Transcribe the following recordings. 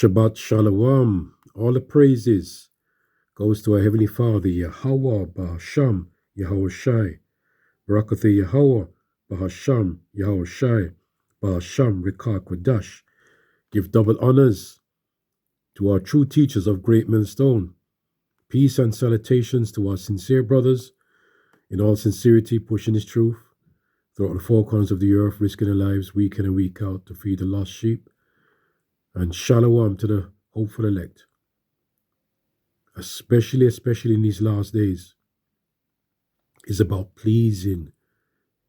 Shabbat Shalom. All the praises goes to our Heavenly Father, Yahweh, Bahasham, Yahweh Shai. Barakatha Yahweh, Bahasham, Yahweh Shai, Bahasham, Rikah Kodash. Give double honors to our true teachers of Great Millstone. Peace and salutations to our sincere brothers, in all sincerity, pushing His truth throughout the four corners of the earth, risking their lives week in and week out to feed the lost sheep. And shalom to the hopeful elect, especially in these last days, is about pleasing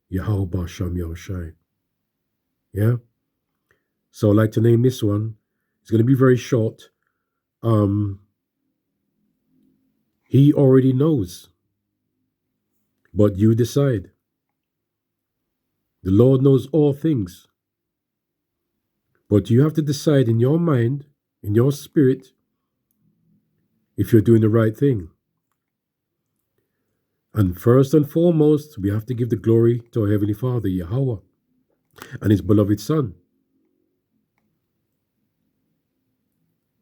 Yahweh Basham Yahushai. Yeah? So I'd like to name this one. It's going to be very short. He already knows, but you decide. The Lord knows all things, but you have to decide in your mind, in your spirit, if you're doing the right thing. And first and foremost, we have to give the glory to our Heavenly Father, Yahweh, and His beloved Son.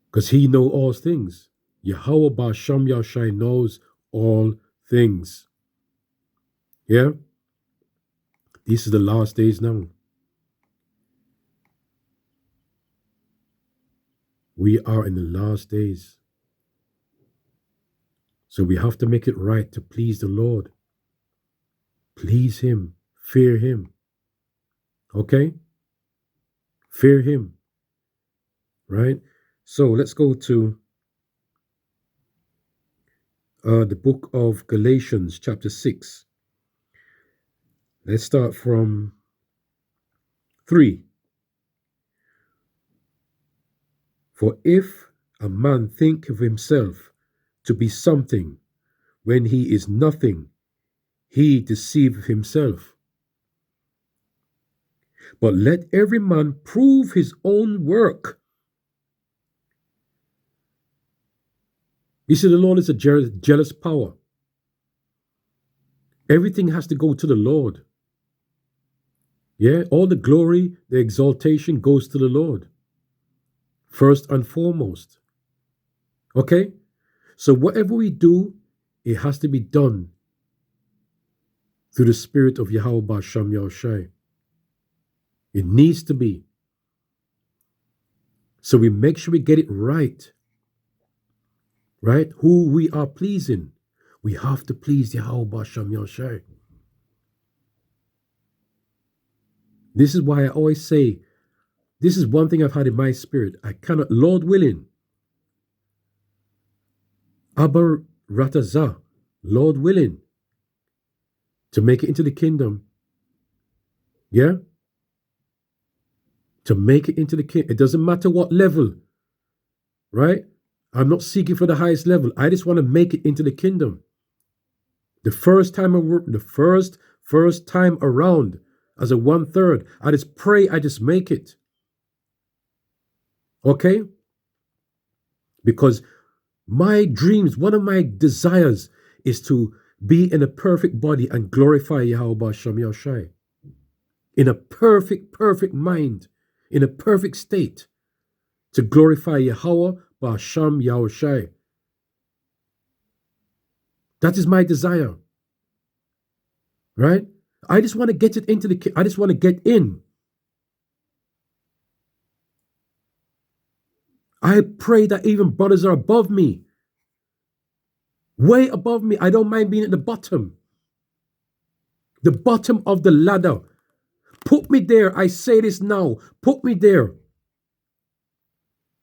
Because He knows all things. Yahweh Basham Yahushai knows all things. Yeah? These are the last days now. We are in the last days. So we have to make it right to please the Lord. Please Him. Fear Him. Okay? Fear Him. Right? So let's go to the book of Galatians, chapter 6. Let's start from 3. For if a man think of himself to be something when he is nothing, he deceiveth himself. But let every man prove his own work. You see, the Lord is a jealous power. Everything has to go to the Lord. Yeah, all the glory, the exaltation goes to the Lord. First and foremost. Okay? So whatever we do, it has to be done through the spirit of Yahweh Basham Yahushai. It needs to be. So we make sure we get it right. Right? Who we are pleasing. We have to please Yahweh Basham Yahushai. This is why I always say, this is one thing I've had in my spirit. I cannot, Lord willing, Abba Ratazah, Lord willing, to make it into the kingdom. Yeah? To make it into the kingdom. It doesn't matter what level. Right? I'm not seeking for the highest level. I just want to make it into the kingdom. The first time around, as a 1/3, I just pray, I just make it. Okay? Because my dreams, one of my desires is to be in a perfect body and glorify Yahweh Basham Yahushai. In a perfect mind, in a perfect state, to glorify Yahweh Basham Yahushai. That is my desire. Right? I just want to get it into I just want to get in. I pray that even brothers are above me. Way above me. I don't mind being at the bottom. The bottom of the ladder. Put me there. I say this now. Put me there.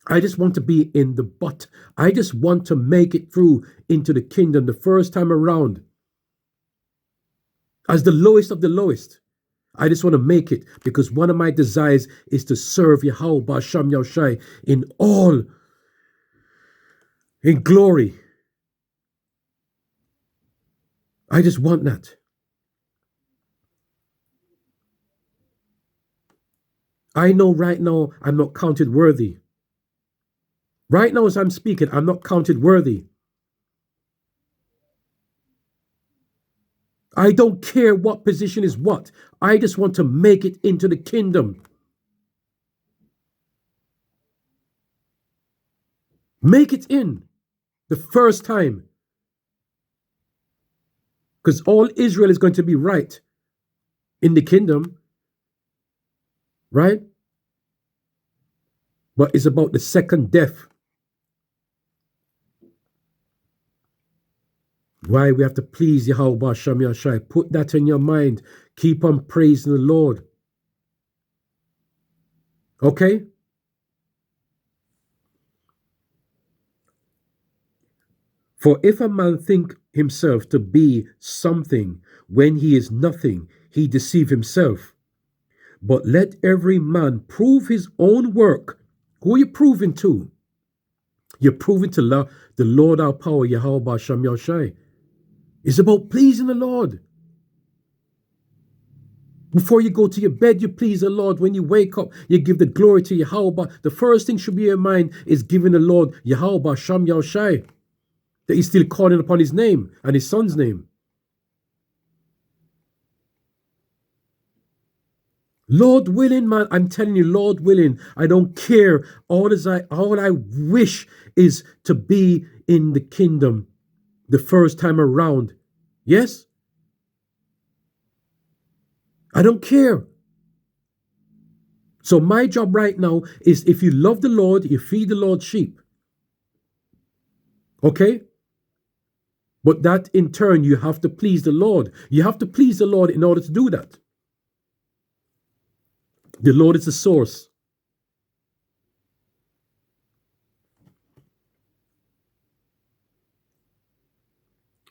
I just want to be in the butt. I just want to make it through into the kingdom the first time around. As the lowest of the lowest. I just want to make it because one of my desires is to serve Yahweh Basham Yahushai in glory. I just want that. I know right now I'm not counted worthy. Right now as I'm speaking, I'm not counted worthy. I don't care what position is what. I just want to make it into the kingdom. Make it in the first time. Because all Israel is going to be right in the kingdom, right? But it's about the second death. Why we have to please Yahweh Shem Yashai. Put that in your mind. Keep on praising the Lord. Okay? For if a man think himself to be something when he is nothing, he deceive himself. But let every man prove his own work. Who are you proving to? You're proving to the Lord our power, Yahweh Shem Yashai. It's about pleasing the Lord. Before you go to your bed, you please the Lord. When you wake up, you give the glory to Yahweh. The first thing should be in your mind is giving the Lord Yahweh Shem Yashai. That he's still calling upon his name and his son's name. Lord willing, man, I'm telling you, Lord willing, I don't care. All I wish is to be in the kingdom the first time around. Yes? I don't care. So my job right now is, if you love the Lord, you feed the Lord's sheep. Okay? But that in turn, you have to please the Lord. You have to please the Lord in order to do that. The Lord is the source.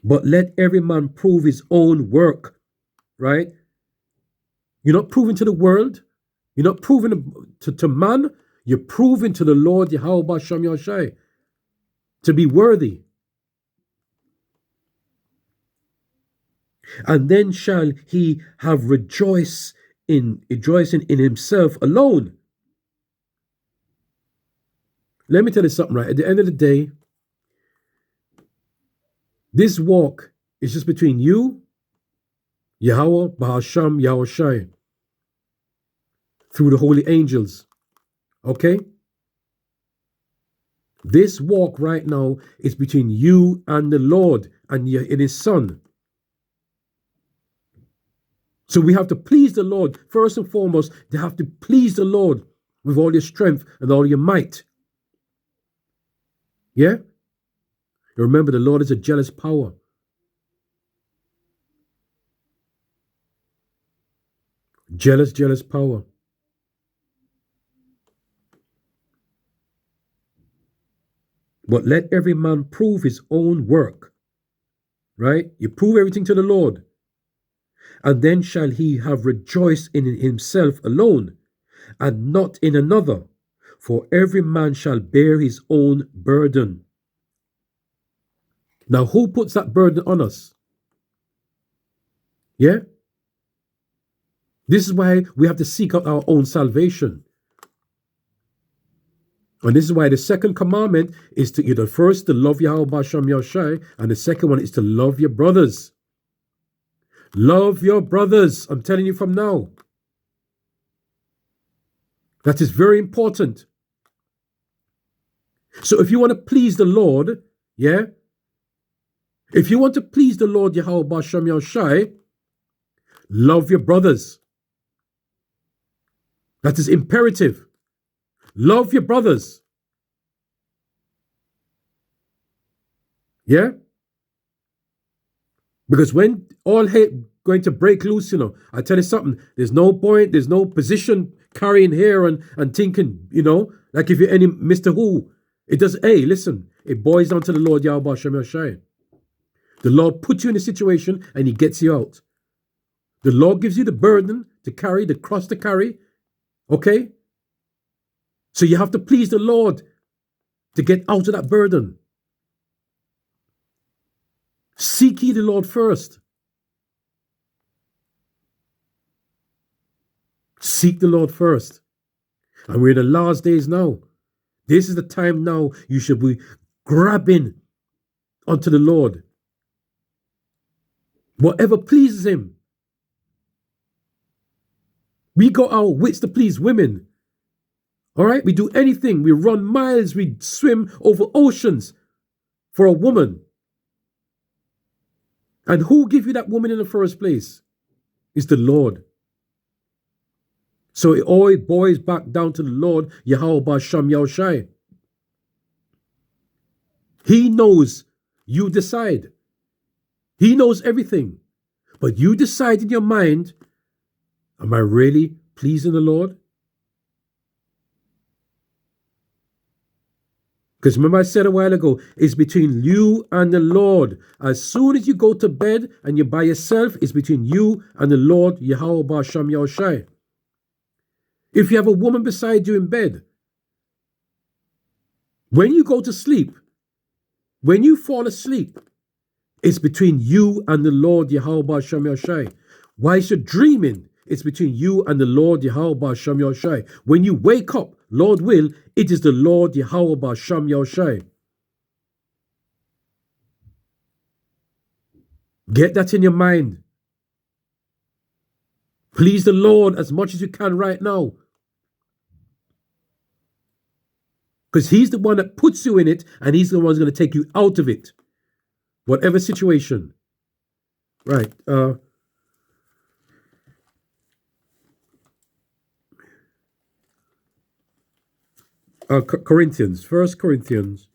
But let every man prove his own work, right? You're not proving to the world. You're not proving to man. You're proving to the Lord Yahweh Shem Yashai to be worthy. And then shall he have rejoicing in himself alone. Let me tell you something, right? At the end of the day, this walk is just between you, Yahweh, Bahasham, Yahushai, through the holy angels. Okay? This walk right now is between you and the Lord and his Son. So we have to please the Lord. First and foremost, they have to please the Lord with all your strength and all your might. Yeah? Remember, the Lord is a jealous power. Jealous power. But let every man prove his own work. Right? You prove everything to the Lord. And then shall he have rejoiced in himself alone, and not in another. For every man shall bear his own burden. Now, who puts that burden on us? Yeah? This is why we have to seek out our own salvation. And this is why the second commandment is to either first to love Yahweh Shem Yashai, and the second one is to love your brothers. Love your brothers. I'm telling you from now. That is very important. So if you want to please the Lord, yeah? If you want to please the Lord Yahweh Shem Yashai, love your brothers. That is imperative. Love your brothers. Yeah? Because when all hate going to break loose, I tell you something, there's no point, there's no position carrying here and thinking, like if you're any Mr. Who. It does, hey, listen, it boils down to the Lord Yahweh Shem Yashai. The Lord puts you in a situation and he gets you out. The Lord gives you the burden to carry, the cross to carry. Okay? So you have to please the Lord to get out of that burden. Seek ye the Lord first. Seek the Lord first. And we're in the last days now. This is the time now you should be grabbing onto the Lord. Whatever pleases him. We got our wits to please women. All right? We do anything. We run miles. We swim over oceans for a woman. And who gave you that woman in the first place? It's the Lord. So it all boils back down to the Lord, Yahweh Basham Yahushai. He knows. You decide. He knows everything. But you decide in your mind, am I really pleasing the Lord? Because remember I said a while ago, it's between you and the Lord. As soon as you go to bed and you're by yourself, it's between you and the Lord, Yahweh Basham Yahushai. If you have a woman beside you in bed, when you go to sleep, when you fall asleep, it's between you and the Lord, Yahweh Basham Yahushai. While you're dreaming, it's between you and the Lord, Yahweh Basham Yahushai. When you wake up, Lord will, it is the Lord, Yahweh Basham Yahushai. Get that in your mind. Please the Lord as much as you can right now. Because he's the one that puts you in it, and he's the one who's going to take you out of it. Whatever situation. Right. Corinthians. 1 Corinthians.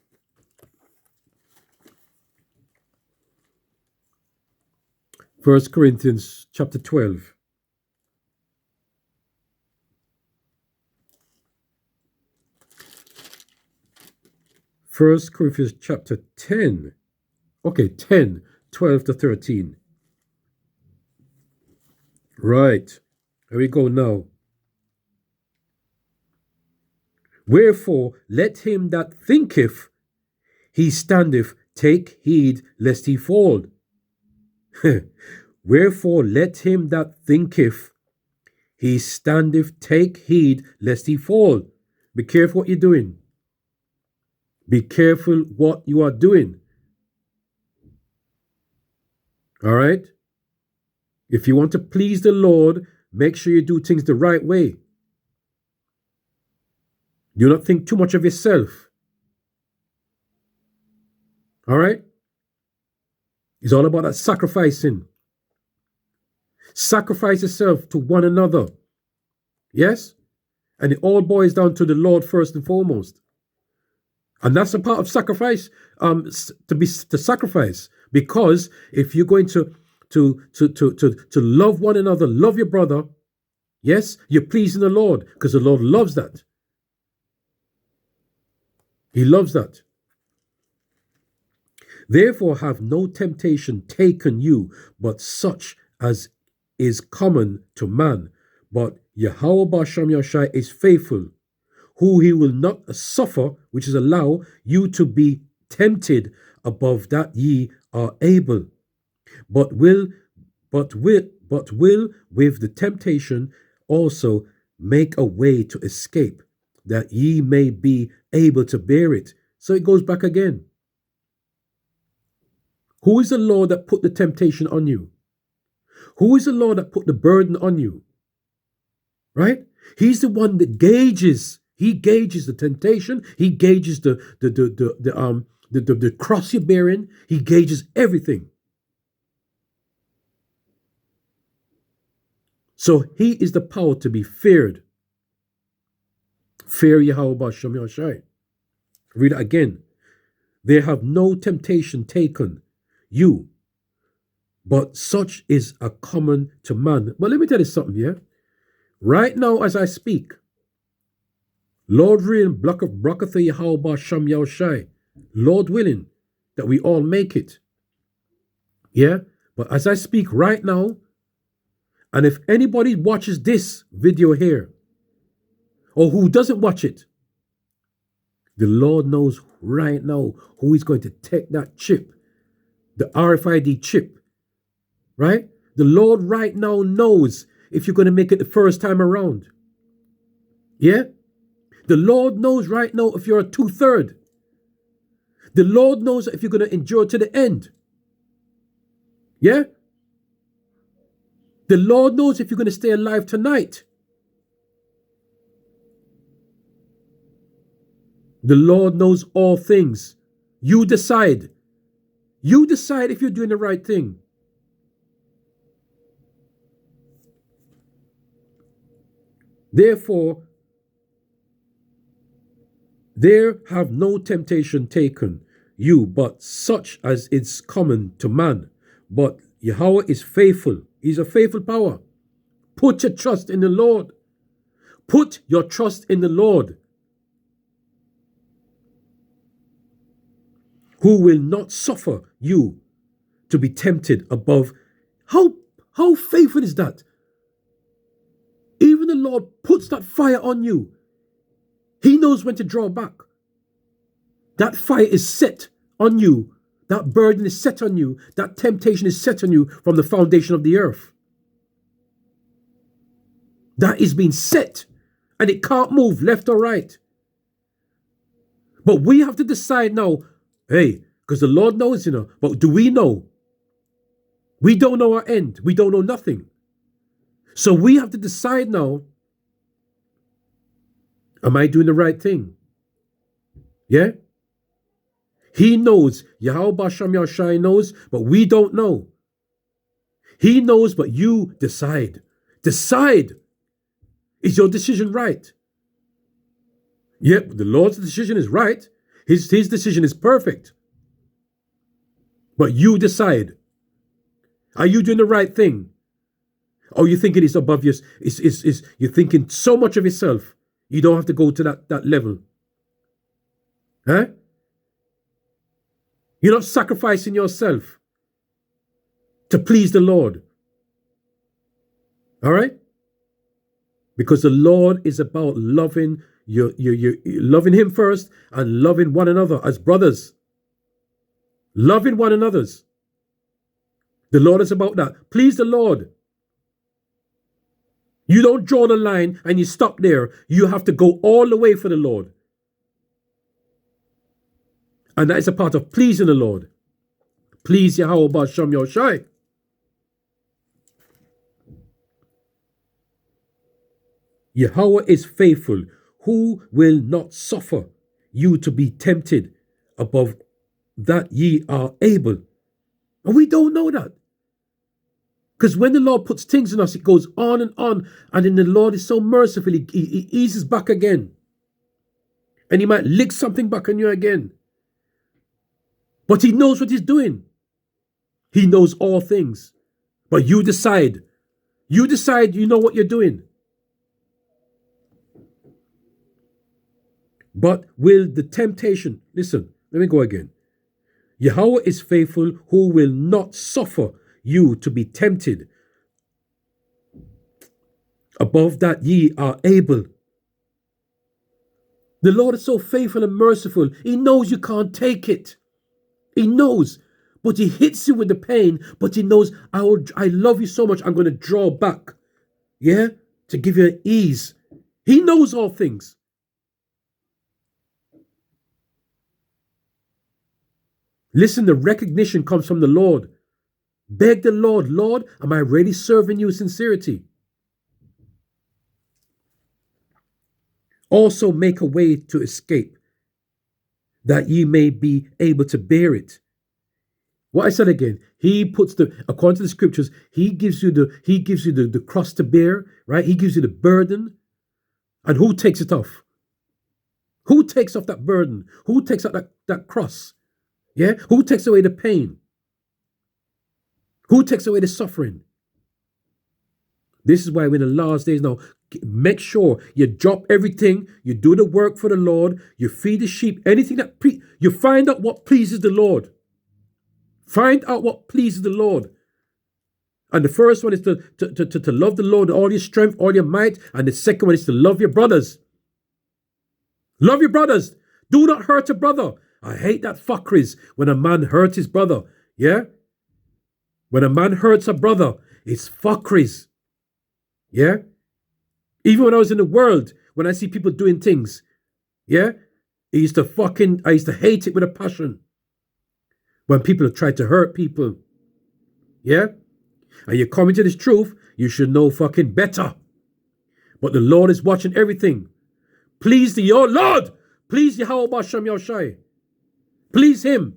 First Corinthians chapter 12. First Corinthians chapter 10. Okay, 10, 12 to 13. Right. Here we go now. Wherefore, let him that thinketh he standeth take heed lest he fall. Wherefore, let him that thinketh he standeth take heed lest he fall. Be careful what you're doing. Be careful what you are doing. All right? If you want to please the Lord, make sure you do things the right way. Do not think too much of yourself. All right? It's all about that sacrificing. Sacrifice yourself to one another. Yes? And it all boils down to the Lord first and foremost. And that's a part of sacrifice, to sacrifice. Because if you're going to love one another, love your brother, yes, you're pleasing the Lord, because the Lord loves that. He loves that. Therefore have no temptation taken you, but such as is common to man. But Yahweh Basham Yahushai is faithful, who he will not suffer, which is allow you to be tempted above that ye are able, but will with the temptation also make a way to escape, that ye may be able to bear it. So it goes back again. Who is the Lord that put the temptation on you? Who is the Lord that put the burden on you? Right? He's the one that gauges. He gauges the temptation. He gauges the cross you're bearing. He gauges everything. So he is the power to be feared. Fear Yahweh Basham Yahushai. Read it again. They have no temptation taken you, but such is a common to man. But let me tell you something, yeah? Right now as I speak, Lord willing, Brakatha Yahweh Basham Yahushai, Lord willing, that we all make it. Yeah? But as I speak right now, and if anybody watches this video here, or who doesn't watch it, the Lord knows right now who is going to take that chip, the RFID chip, right? The Lord right now knows if you're going to make it the first time around. Yeah? The Lord knows right now if you're a 2/3. The Lord knows if you're going to endure to the end. Yeah? The Lord knows if you're going to stay alive tonight. The Lord knows all things. You decide. You decide if you're doing the right thing. Therefore, there have no temptation taken you but such as is common to man. But Yahweh is faithful. He's a faithful power. Put your trust in the Lord. Put your trust in the Lord, who will not suffer you to be tempted above. How faithful is that? Even the Lord puts that fire on you. He knows when to draw back. That fire is set on you. That burden is set on you. That temptation is set on you from the foundation of the earth. That is being set, and it can't move left or right. But we have to decide now, hey, because the Lord knows, but do we know? We don't know our end. We don't know nothing. So we have to decide now, am I doing the right thing? Yeah? He knows. Yahweh Basham Yahshai knows, but we don't know. He knows, but you decide. Decide. Is your decision right? Yep, the Lord's decision is right. His decision is perfect. But you decide. Are you doing the right thing? Or you thinking it's above you? You're thinking so much of yourself. You don't have to go to that level. Huh? You're not sacrificing yourself to please the Lord. All right? Because the Lord is about loving you loving Him first and loving one another as brothers. Loving one another's. The Lord is about that. Please the Lord. You don't draw the line and you stop there. You have to go all the way for the Lord. And that is a part of pleasing the Lord. Please Yahweh Basham Yoshai. Yahweh is faithful, who will not suffer you to be tempted above that ye are able. And we don't know that. Because when the Lord puts things in us, it goes on. And then the Lord is so merciful, he eases back again. And He might lick something back on you again. But He knows what He's doing. He knows all things. But you decide. You decide you know what you're doing. But will the temptation, listen, let me go again. Yahweh is faithful, who will not suffer you to be tempted above that ye are able. The Lord is so faithful and merciful. He knows you can't take it. He knows. But He hits you with the pain. But He knows, I love you so much, I'm going to draw back. Yeah? To give you ease. He knows all things. Listen, the recognition comes from the Lord. Beg the Lord, Lord, am I really serving you with sincerity? Also make a way to escape, that ye may be able to bear it. What I said again, He puts according to the scriptures, He gives you the cross to bear, right? He gives you the burden. And who takes it off? Who takes off that burden? Who takes off that cross? Yeah? Who takes away the pain? Who takes away the suffering? This is why we're in the last days now. Make sure you drop everything. You do the work for the Lord. You feed the sheep. Anything that you find out what pleases the Lord. Find out what pleases the Lord. And the first one is to love the Lord with all your strength, all your might. And the second one is to love your brothers. Love your brothers. Do not hurt a brother. I hate that fuckeries when a man hurts his brother. Yeah? When a man hurts a brother, it's fuckeries. Yeah? Even when I was in the world, when I see people doing things, yeah? I used to hate it with a passion. When people have tried to hurt people. Yeah? And you're coming to this truth, you should know fucking better. But the Lord is watching everything. Please the Lord, Please Yahweh Basham Yahushai. Please him.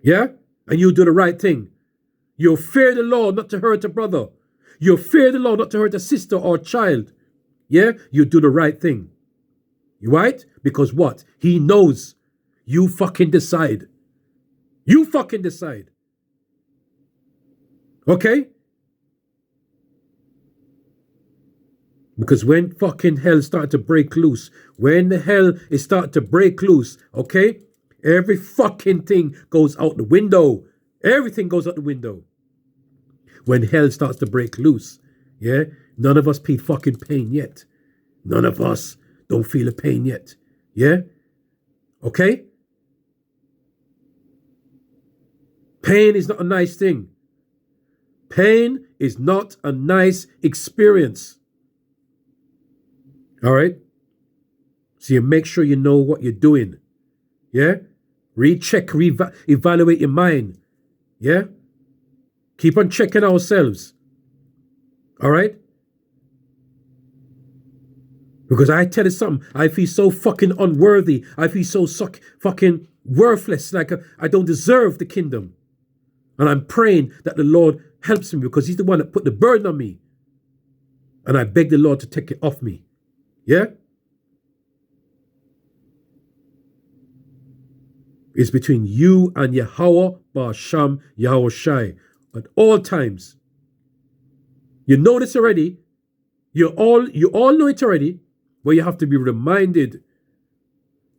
Yeah? And you do the right thing. You fear the Lord not to hurt a brother. You fear the Lord not to hurt a sister or child. Yeah? You do the right thing. Right? Because what? He knows. You fucking decide. You fucking decide. Okay? Because when fucking hell started to break loose, when the hell is starting to break loose, okay? Every fucking thing goes out the window. Everything goes out the window. When hell starts to break loose, yeah? None of us feel fucking pain yet. None of us don't feel the pain yet. Yeah? Okay? Pain is not a nice thing. Pain is not a nice experience. All right? So you make sure you know what you're doing. Yeah? Recheck, evaluate your mind. Yeah? Keep on checking ourselves. All right? Because I tell you something, I feel so fucking unworthy. I feel so fucking worthless, like I don't deserve the kingdom. And I'm praying that the Lord helps me because he's the one that put the burden on me. And I beg the Lord to take it off me. Yeah? It's between you and Yahweh Basham Yahushai at all times. You know this already. You all know it already, but you have to be reminded.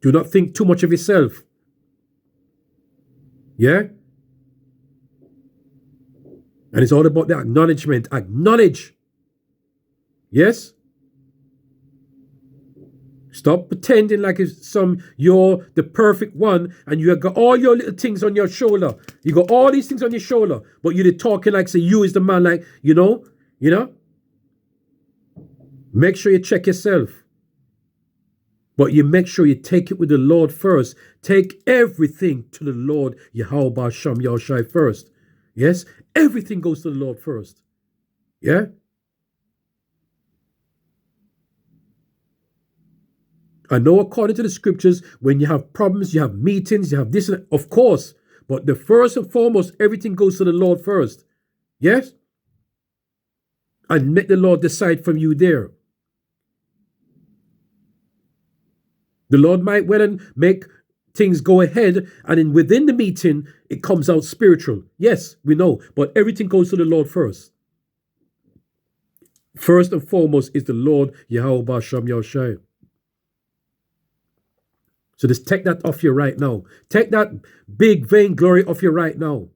Do not think too much of yourself. Yeah? And it's all about the acknowledgement. Acknowledge. Yes? Stop pretending like you're the perfect one and you have got all your little things on your shoulder. You got all these things on your shoulder, but you're talking like say you is the man, like, you know? Make sure you check yourself. But you make sure you take it with the Lord first. Take everything to the Lord Yahweh Basham Yahushai first. Yes? Everything goes to the Lord first. Yeah? I know according to the scriptures, when you have problems, you have meetings, you have this, and of course. But the first and foremost, everything goes to the Lord first. Yes? And let the Lord decide from you there. The Lord might well and make things go ahead, and within the meeting, it comes out spiritual. Yes, we know. But everything goes to the Lord first. First and foremost is the Lord Yahweh Basham Yahushai. So just take that off you right now. Take that big vainglory off you right now.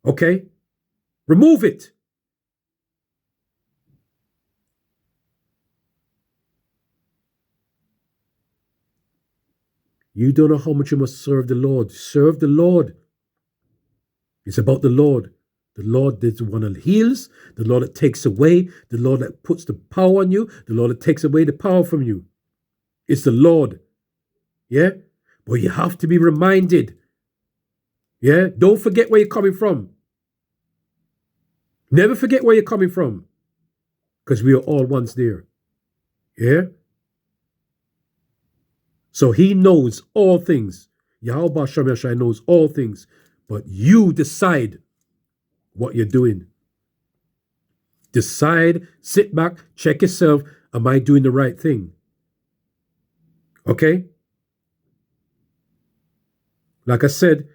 Okay? Remove it. You don't know how much you must serve the Lord. Serve the Lord. It's about the Lord. The Lord is the one that heals. The Lord that takes away. The Lord that puts the power on you. The Lord that takes away the power from you. It's the Lord. Yeah? But you have to be reminded. Yeah? Don't forget where you're coming from. Never forget where you're coming from. Because we are all once there. Yeah? So he knows all things. Yahweh Basham Yahushai knows all things. But you decide what you're doing. Decide, sit back, check yourself. Am I doing the right thing? Okay? Like I said,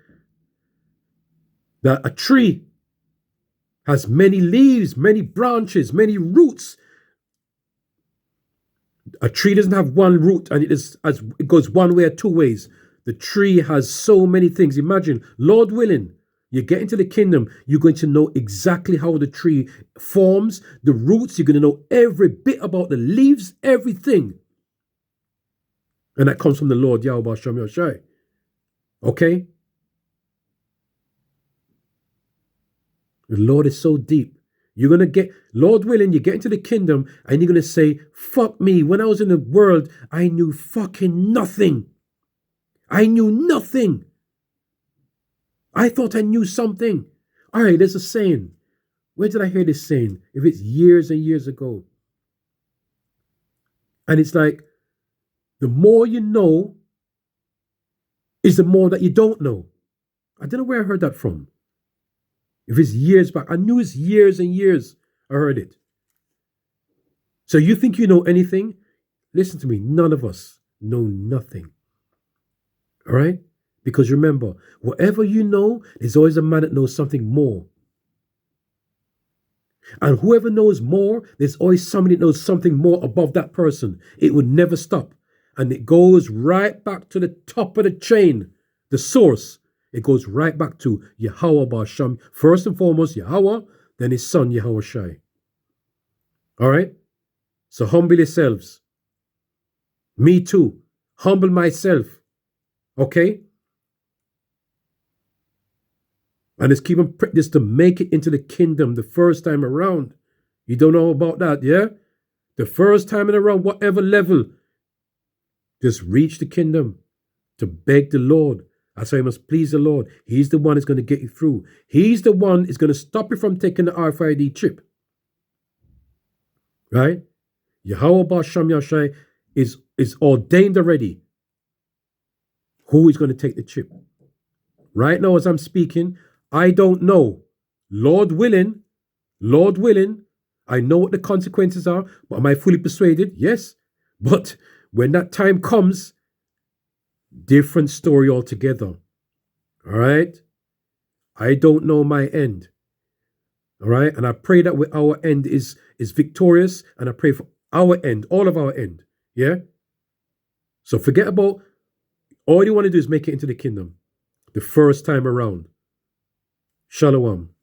that a tree has many leaves, many branches, many roots. A tree doesn't have one root and it goes one way or two ways. The tree has so many things. Imagine, Lord willing, you get into the kingdom, you're going to know exactly how the tree forms, the roots, you're going to know every bit about the leaves, everything. And that comes from the Lord Yahweh Basham Yahushai. Okay? The Lord is so deep. You're going to get, Lord willing, you get into the kingdom and you're going to say, fuck me. When I was in the world, I knew fucking nothing. I knew nothing. I thought I knew something. All right, there's a saying. Where did I hear this saying? If it's years and years ago. And it's like, The more you know is the more that you don't know. I don't know where I heard that from. If it's years back, I knew it's years and years I heard it. So you think you know anything? Listen to me, none of us know nothing. All right? Because remember, whatever you know, there's always a man that knows something more. And whoever knows more, there's always somebody that knows something more above that person. It would never stop. And it goes right back to the top of the chain, the source. It goes right back to Yahweh Ba'asham. First and foremost, Yahweh, then his son, Yahweh Shai. All right? So humble yourselves. Me too. Humble myself. Okay? And let's keep on practice to make it into the kingdom the first time around. You don't know about that, yeah? The first time in around, whatever level, just reach the kingdom to beg the Lord. That's why you must please the Lord. He's the one that's going to get you through. He's the one that's going to stop you from taking the RFID chip. Right? Yahweh Ba'asham Yashai is ordained already who is going to take the chip. Right now, as I'm speaking, I don't know. Lord willing, I know what the consequences are, but am I fully persuaded? Yes. But when that time comes, different story altogether. All right? I don't know my end. All right? And I pray that our end is victorious, and I pray for our end, all of our end. Yeah? So forget about, all you want to do is make it into the kingdom the first time around. Shalom.